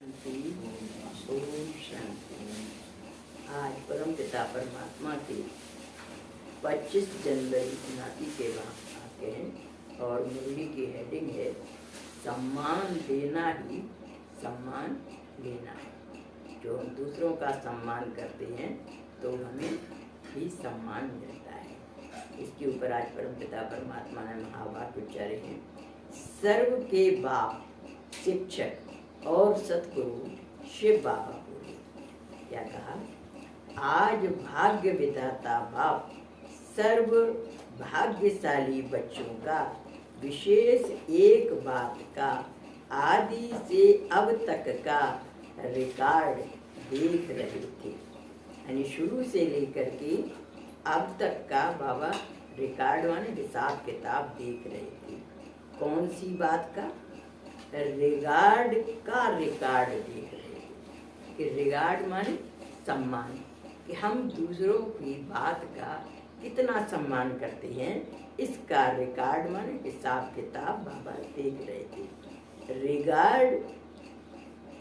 ओम शांति। आज परम पिता परमात्मा के 25 जनवरी नाती के वहाँ आते हैं और मुरली की हेडिंग है सम्मान देना ही सम्मान लेना है। जो हम दूसरों का सम्मान करते हैं तो हमें भी सम्मान मिलता है। इसके ऊपर आज परम पिता परमात्मा ने महावाक्य उच्चारे हैं। सर्व के बाप शिक्षक और सतगुरु शिव बाबा बोले। क्या कहा? आज भाग्य विधाता बाप सर्व भाग्यशाली बच्चों का विशेष एक बात का आदि से अब तक का रिकॉर्ड देख रहे थे। यानी शुरू से लेकर के अब तक का बाबा रिकॉर्ड माने हिसाब किताब देख रहे थे। कौन सी बात का? रिगार्ड का रिकॉर्ड देख रहे थे कि रिगार्ड माने सम्मान, कि हम दूसरों की बात का कितना सम्मान करते हैं, इसका रिकॉर्ड माने हिसाब किताब बाबा देख रहे थे।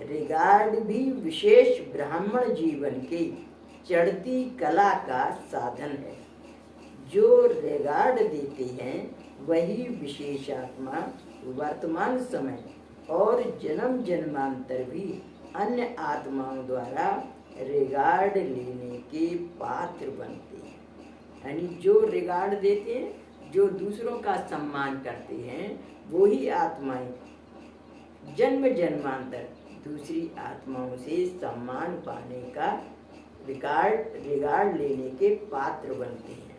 रिगार्ड भी विशेष ब्राह्मण जीवन के चढ़ती कला का साधन है। जो रिगार्ड देते हैं वही विशेषात्मा वर्तमान समय और जन्म जन्मांतर भी अन्य आत्माओं द्वारा रिगार्ड लेने के पात्र बनते हैं। यानी जो रिगार्ड देते हैं, जो दूसरों का सम्मान करते हैं, वही आत्माएं जन्म जन्मांतर दूसरी आत्माओं से सम्मान पाने का रिगार्ड लेने के पात्र बनते हैं।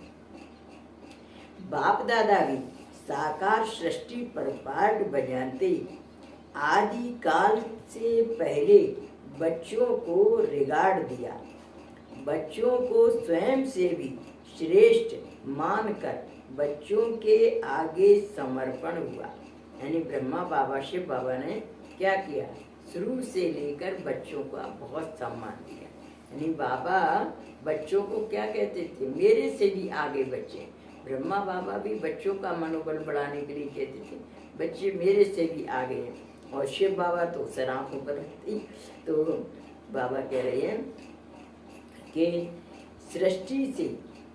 बाप दादा भी साकार सृष्टि पर पाठ बजाते आदि काल से पहले बच्चों को रिगार्ड दिया। बच्चों को स्वयं से भी श्रेष्ठ मानकर बच्चों के आगे समर्पण हुआ। यानी ब्रह्मा बाबा शिव बाबा ने क्या किया? शुरू से लेकर बच्चों का बहुत सम्मान दिया। यानी बाबा बच्चों को क्या कहते थे? मेरे से भी आगे बच्चे। ब्रह्मा बाबा भी बच्चों का मनोबल बढ़ाने के लिए कहते थे बच्चे मेरे से भी आगे हैं। और शिव बाबा तो सराखों पर रहती। तो बाबा कह रहे हैं कि सृष्टि से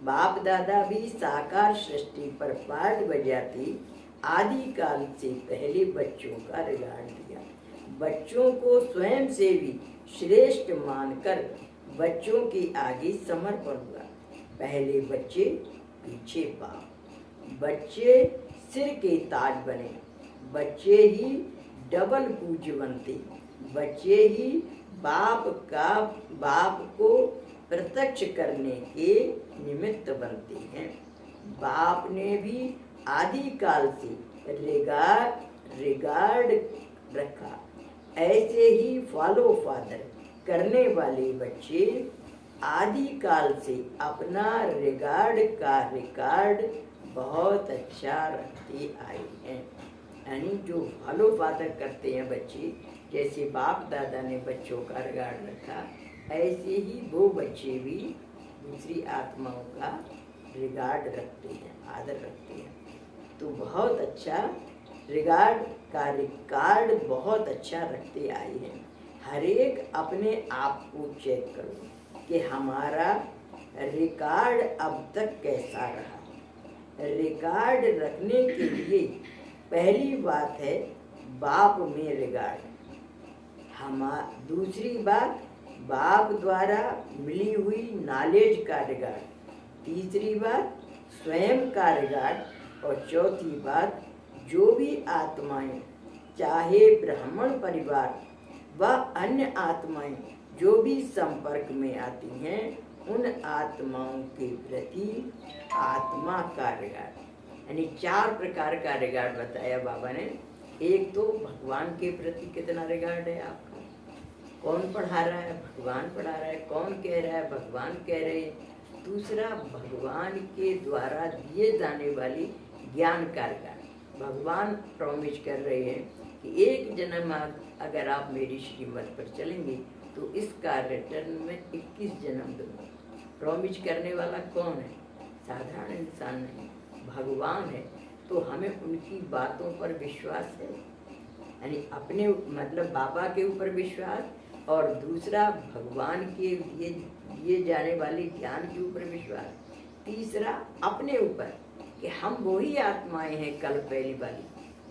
बाप दादा भी साकार सृष्टि पर पाठ बजाते आदि काल से पहले बच्चों का रिगार्ड दिया। बच्चों को स्वयं से भी श्रेष्ठ मानकर बच्चों के आगे समर्पण हुआ। पहले बच्चे, पीछे बाप। बच्चे सिर के ताज बने, बच्चे ही डबल पूज्य बनते, बच्चे ही बाप को प्रत्यक्ष करने के निमित्त बनते हैं। बाप ने भी आदि काल से रिगार्ड रखा। ऐसे ही फॉलो फादर करने वाले बच्चे आदि काल से अपना रिगार्ड का रिकॉर्ड बहुत अच्छा रखते आए हैं। यानी जो फॉलो फादर करते हैं बच्चे, जैसे बाप दादा ने बच्चों का रिगार्ड रखा, ऐसे ही वो बच्चे भी दूसरी आत्माओं का रिगार्ड रखते हैं, आदर रखते हैं। तो बहुत अच्छा रिगार्ड का रिकॉर्ड बहुत अच्छा रखते आए हैं। हर एक अपने आप को चेक करो कि हमारा रिकॉर्ड अब तक कैसा रहा। रिकॉर्ड रखने के लिए पहली बात है बाप में रिगार्ड। दूसरी बात बाप द्वारा मिली हुई नॉलेज का रिगार्ड। तीसरी बात स्वयं का रिगार्ड। और चौथी बात जो भी आत्माएं, चाहे ब्राह्मण परिवार व अन्य आत्माएं जो भी संपर्क में आती हैं, उन आत्माओं के प्रति आत्मा का रिगार्ड। यानी 4 प्रकार का रिगार्ड बताया बाबा ने। एक तो भगवान के प्रति कितना रिगार्ड है आपका? कौन पढ़ा रहा है? भगवान पढ़ा रहा है। कौन कह रहा है? भगवान कह रहे हैं। दूसरा भगवान के द्वारा दिए जाने वाली ज्ञान का रिगार्ड। भगवान प्रॉमिस कर रहे हैं कि एक जन्म अगर आप मेरी श्रीमत पर चलेंगे तो इसका रिटर्न में 21 जन्म दूंगा। प्रॉमिस करने वाला कौन है? साधारण इंसान नहीं, भगवान है। तो हमें उनकी बातों पर विश्वास है। यानी अपने मतलब बाबा के ऊपर विश्वास, और दूसरा भगवान के दिए जाने वाले ज्ञान के ऊपर विश्वास, तीसरा अपने ऊपर कि हम वही आत्माएं हैं कल पहली वाली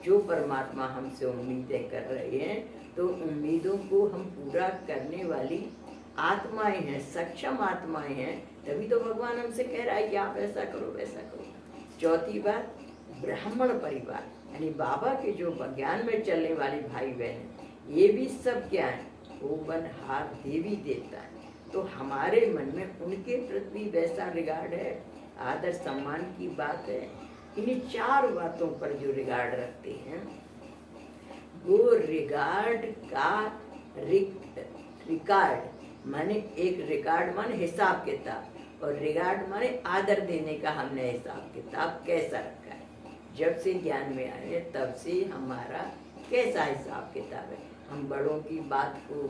जो परमात्मा हमसे उम्मीदें कर रहे हैं, तो उम्मीदों को हम पूरा करने वाली आत्माएं हैं, सक्षम आत्माएं हैं। तभी तो भगवान हमसे कह रहा है कि आप ऐसा करो वैसा करो। चौथी बात, ब्राह्मण परिवार यानी बाबा के जो ज्ञान में चलने वाले भाई बहन, ये भी सब क्या है, होनहार देवी देवता है। तो हमारे मन में उनके प्रति वैसा रिगार्ड है, आदर सम्मान की बात है। इन्हीं 4 बातों पर जो रिगार्ड रखते हैं, वो रिगार्ड का रिकॉर्ड माने एक रिकॉर्ड माने हिसाब किताब, और रिगार्ड माने आदर देने का हमने हिसाब किताब कैसा रखा है। जब से ज्ञान में आए तब से हमारा कैसा हिसाब किताब है। हम बड़ों की बात को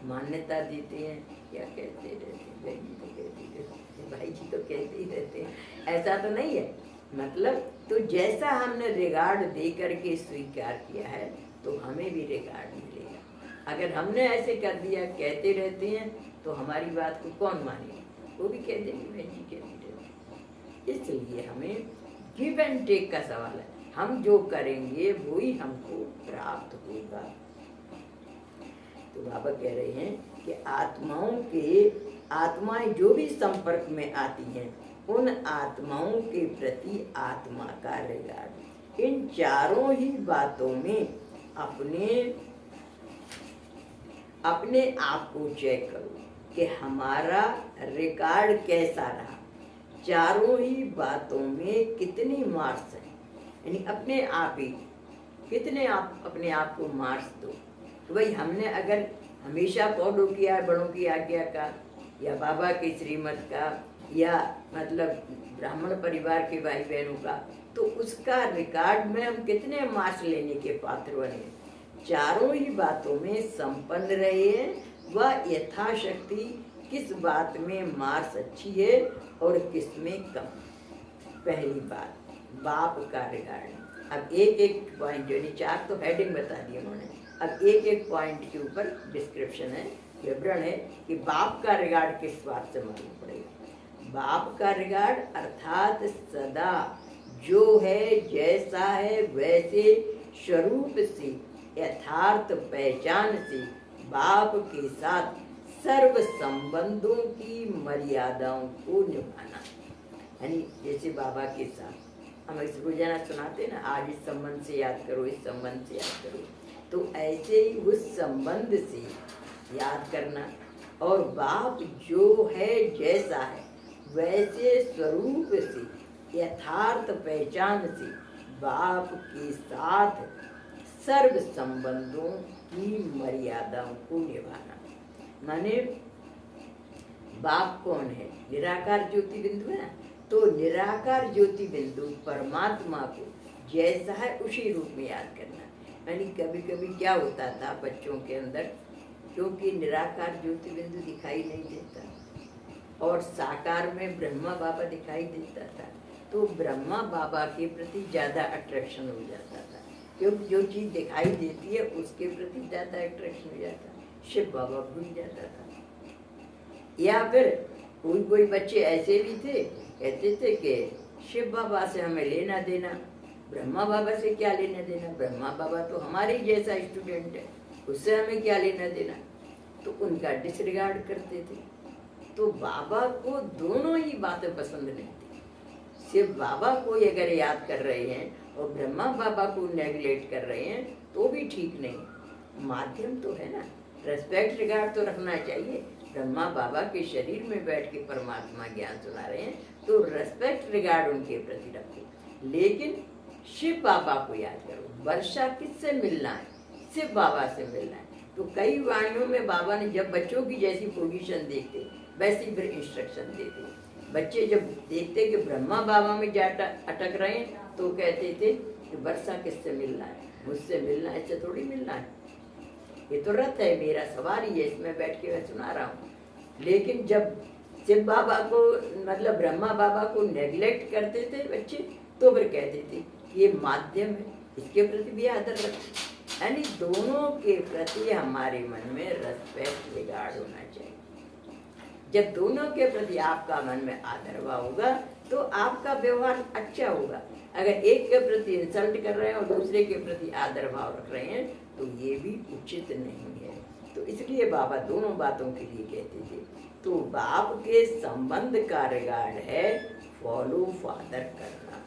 मान्यता देते हैं, क्या कहते रहते हैं, भाई जी तो कहते ही रहते हैं, ऐसा तो नहीं है। मतलब तो जैसा हमने रिगार्ड दे करके स्वीकार किया है, तो हमें भी रिगार्ड मिलेगा। अगर हमने ऐसे कर दिया, कहते रहते हैं, तो हमारी बात को कौन मानेगा, वो भी कह देंगे भाई जी कहते रहते। इसलिए हमें गिव एंड टेक का सवाल है, हम जो करेंगे वो ही हमको प्राप्त होगा। तो बाबा कह रहे हैं कि आत्माएं जो भी संपर्क में आती हैं, उन आत्माओं के प्रति आत्मा का रिगार्ड। इन चारों ही बातों में अपने आप को चेक करो कि हमारा रिकॉर्ड कैसा रहा। चारों ही बातों में कितनी मार्क्स हैं, यानी अपने आप ही कितने आप अपने आप को मार्क्स दो। तो भाई हमने अगर हमेशा फॉलो किया बड़ों की आज्ञा का, या बाबा के श्रीमत का, या मतलब ब्राह्मण परिवार के भाई बहनों का, तो उसका रिकॉर्ड में हम कितने मार्क्स लेने के पात्र बने। चारों ही बातों में संपन्न रहे हैं, वह यथाशक्ति किस बात में मार्क्स अच्छी है और किस में कम। पहली बात, बाप का रिकॉर्ड। अब एक एक पॉइंट, यानी 4 तो हेडिंग बता दी उन्होंने, अब एक एक पॉइंट के ऊपर डिस्क्रिप्शन है, विवरण है कि बाप का रिगार्ड किस बात से मालूम पड़ेगा। बाप का रिगार्ड अर्थात सदा जो है, जैसा है वैसे स्वरूप से, यथार्थ पहचान से बाप के साथ सर्व संबंधों की मर्यादाओं को निभाना। यानी जैसे बाबा के साथ हम इस रोजाना सुनाते ना, आज इस संबंध से याद करो, इस संबंध से याद करो, तो ऐसे ही उस संबंध से याद करना। और बाप जो है, जैसा है वैसे स्वरूप से, यथार्थ पहचान से बाप के साथ सर्व संबंधों की मर्यादाओं को निभाना। माने बाप कौन है, निराकार ज्योति बिंदु है ना, तो निराकार ज्योति बिंदु परमात्मा को जैसा है उसी रूप में याद करना। यानी कभी कभी क्या होता था बच्चों के अंदर, क्योंकि निराकार ज्योति बिंदु दिखाई नहीं देता और साकार में ब्रह्मा बाबा दिखाई देता था, तो ब्रह्मा बाबा के प्रति ज़्यादा अट्रैक्शन हो जाता था, क्योंकि जो चीज़ दिखाई देती है उसके प्रति ज़्यादा अट्रैक्शन हो जाता है। शिव बाबा भूल जाता था। या फिर कोई बच्चे ऐसे भी थे, कहते थे कि शिव बाबा से हमें लेना देना, ब्रह्मा बाबा से क्या लेना देना, ब्रह्मा बाबा तो हमारे जैसा स्टूडेंट है, उससे हमें क्या लेना देना। तो उनका डिसरिगार्ड करते थे। तो बाबा को दोनों ही बातें पसंद नहीं थी। सिर्फ बाबा को अगर याद कर रहे हैं और ब्रह्मा बाबा को नेगलेक्ट कर रहे हैं तो भी ठीक नहीं। माध्यम तो है ना, रेस्पेक्ट रिगार्ड तो रखना चाहिए। ब्रह्मा बाबा के शरीर में बैठ के परमात्मा ज्ञान सुना रहे हैं तो रेस्पेक्ट रिगार्ड उनके प्रति रखो, लेकिन शिव बाबा को याद करो। वर्षा किससे मिलना है, शिव बाबा से मिलना है। तो कई वाणियों में बाबा ने जब बच्चों की जैसी पोजीशन देखते वैसी फिर इंस्ट्रक्शन देते। बच्चे जब देखते कि ब्रह्मा बाबा में जाटा अटक रहे हैं तो कहते थे कि वर्षा किससे मिलना है, मुझसे मिलना है, इससे थोड़ी मिलना है, ये तो रथ है, मेरा सवारी है, इसमें बैठ के मैं सुना रहा हूँ। लेकिन जब शिव बाबा को मतलब ब्रह्मा बाबा को नेग्लेक्ट करते थे बच्चे, तो फिर कहते थे ये माध्यम है, इसके प्रति भी आदर रखो। यानी दोनों के प्रति हमारे मन में रेस्पेक्ट, रिगार्ड होना चाहिए। जब दोनों के प्रति आपका मन में आदर भाव होगा तो आपका व्यवहार अच्छा होगा। अगर एक के प्रति इंसल्ट कर रहे हैं और दूसरे के प्रति आदर भाव रख रहे हैं तो ये भी उचित नहीं है। तो इसलिए बाबा दोनों बातों के लिए कहते थे। तो बाप के संबंध का रिगार्ड है फॉलो फादर करना।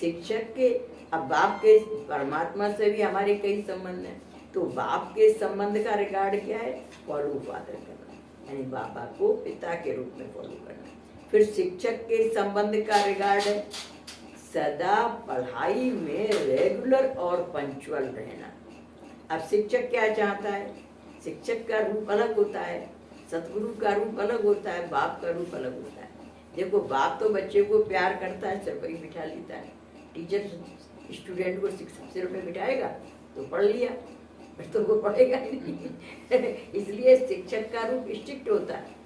शिक्षक के, अब बाप के परमात्मा से भी हमारे कई संबंध हैं, तो बाप के संबंध का रिगार्ड क्या है? फॉलो फादर करना, यानी बाबा को पिता के रूप में फॉलो करना। फिर शिक्षक के संबंध का रिगार्ड है सदा पढ़ाई में रेगुलर और पंक्चुअल रहना। अब शिक्षक क्या चाहता है? शिक्षक का रूप अलग होता है, सतगुरु का रूप अलग होता है, बाप का रूप अलग होता है। देखो, बाप तो बच्चे को प्यार करता है, सिर पर ही बिठा लेता है। टीचर स्टूडेंट को सिर पे बिठाएगा तो पढ़ लिया, फिर तो वो पढ़ेगा ही नहीं। इसलिए शिक्षक का रूप स्ट्रिक्ट होता है,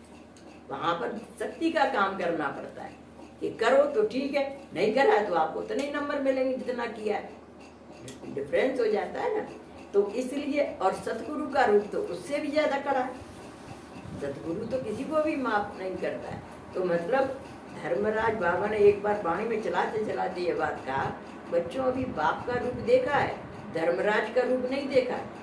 वहां पर सख्ती का काम करना पड़ता है कि करो तो ठीक है, नहीं करा तो आपको उतने ही नंबर मिलेंगे जितना किया है। डिफरेंस हो जाता है ना। तो इसलिए, और सतगुरु का रूप तो उससे भी ज्यादा कड़ा है। सतगुरु तो किसी को भी माफ नहीं करता है। तो मतलब धर्मराज बाबा ने एक बार वाणी में चलाते चलाते ये बात कहा, बच्चों अभी बाप का रूप देखा है, धर्मराज का रूप नहीं देखा है।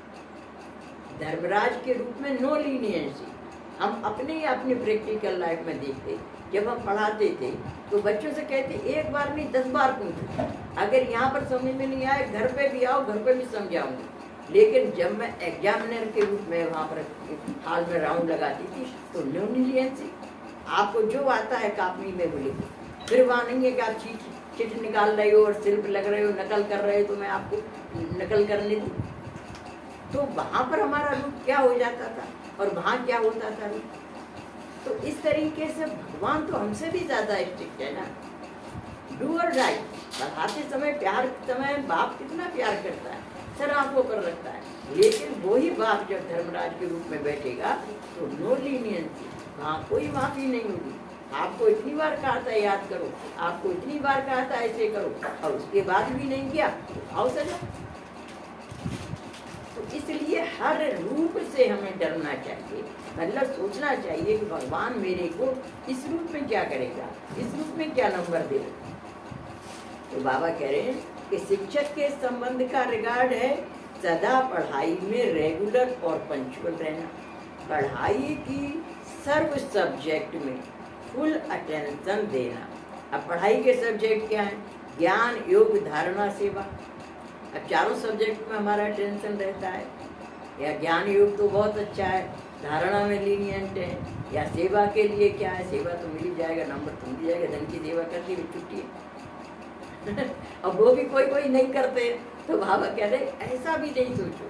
धर्मराज के रूप में नो लीनियंसी हम अपनी प्रैक्टिकल लाइफ में देखते। जब हम पढ़ाते थे तो बच्चों से कहते एक बार नहीं 10 बार पूछो, अगर यहाँ पर समझ में नहीं आए घर पे भी आओ, घर पे भी समझाऊंगी। लेकिन जब मैं एग्जामिनर के रूप में वहाँ पर हाल में राउंड लगाती थी तो नो लीनियंसी, आपको जो आता है कॉपी में बोले। फिर वहाँ नहीं है कि आप चिट निकाल रहे हो और शिल्प लग रहे हो, नकल कर रहे हो तो मैं आपको नकल करने दूँ। तो वहाँ पर हमारा रूप क्या हो जाता था और वहाँ क्या होता था रूप। तो इस तरीके से भगवान तो हमसे भी ज्यादा स्ट्रिक्ट है ना। डू और डाई, पढ़ाते समय प्यार के समय बाप कितना प्यार करता है, सर आंखों पर रखता है। लेकिन वही बाप जब धर्मराज के रूप में बैठेगा तो नो लीनियंसी, वहाँ कोई माफी नहीं होगी। आपको इतनी बार कहा था याद करो, आपको इतनी बार कहा था ऐसे करो, और उसके बाद भी नहीं किया तो आओ सजा। तो इसलिए हर रूप से हमें डरना चाहिए, मतलब सोचना चाहिए कि भगवान मेरे को इस रूप में क्या करेगा, इस रूप में क्या नंबर देगा। तो बाबा कह रहे हैं कि शिक्षक के संबंध का रिगार्ड है सदा पढ़ाई में रेगुलर और पंक्चुअल रहना। पढ़ाई की सर्व सब्जेक्ट में फुल अटेंशन देना। अब पढ़ाई के सब्जेक्ट क्या है? ज्ञान, योग, धारणा, सेवा। अब चारों सब्जेक्ट में हमारा अटेंशन रहता है। या ज्ञान योग तो बहुत अच्छा है, धारणा में लीनियंट है, या सेवा के लिए क्या है? सेवा तो मिल ही जाएगा, नंबर तो मिल जाएगा, धन की सेवा करके भी छुट्टी है। अब वो भी कोई कोई नहीं करते। तो बाबा कह रहे ऐसा भी नहीं सोचो,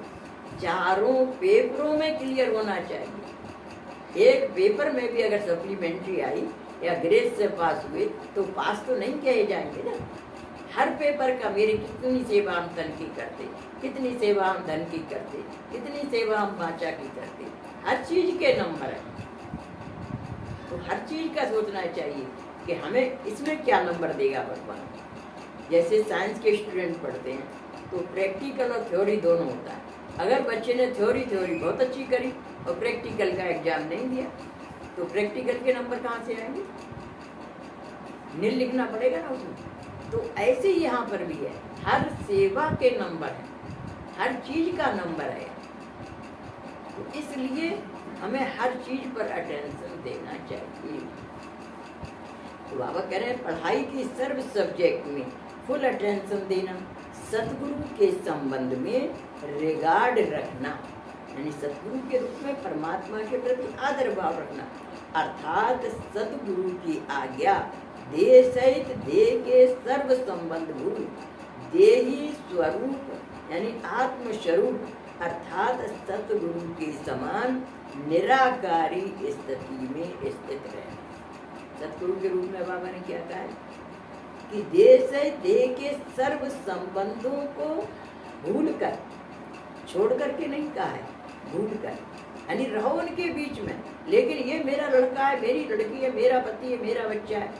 चारों पेपरों में क्लियर होना चाहिए। एक पेपर में भी अगर सप्लीमेंट्री आई या ग्रेस से पास हुए तो पास तो नहीं कहे जाएंगे ना। हर पेपर का मेरी कितनी सेवा हम धन की करते, कितनी सेवा हम धन की करते, कितनी सेवा हम वाचा की करते, हर चीज के नंबर है। तो हर चीज का सोचना चाहिए कि हमें इसमें क्या नंबर देगा भगवान। जैसे साइंस के स्टूडेंट पढ़ते हैं तो प्रैक्टिकल और थ्योरी दोनों होता है। अगर बच्चे ने थ्योरी बहुत अच्छी करी और प्रैक्टिकल का एग्जाम नहीं दिया तो प्रैक्टिकल के नंबर कहाँ से आएंगे? नील लिखना पड़ेगा ना उसमें। तो ऐसे ही यहाँ पर भी है, हर सेवा के नंबर है, हर चीज का नंबर है। तो इसलिए हमें हर चीज पर अटेंशन देना चाहिए। तो बाबा कह रहे हैं पढ़ाई की सर्व सब्जेक्ट में फुल अटेंशन देना, सतगुरु के संबंध में रिगार्ड रखना, यानी सतगुरु के रूप में परमात्मा के प्रति आदर भाव रखना, अर्थात सतगुरु की आज्ञा देह सहित देह के सर्व संबंध भूल देही स्वरूप यानी आत्म स्वरूप अर्थात सतगुरु के समान निराकारी स्थिति में स्थित रहना। सतगुरु के रूप में बाबा ने क्या कहा है कि देह से देह के सर्व संबंधों को भूल कर, छोड़ करके नहीं कहा है, भूल कर, यानी रहो उनके बीच में, लेकिन ये मेरा लड़का है, मेरी लड़की है, मेरा पति है, मेरा बच्चा है,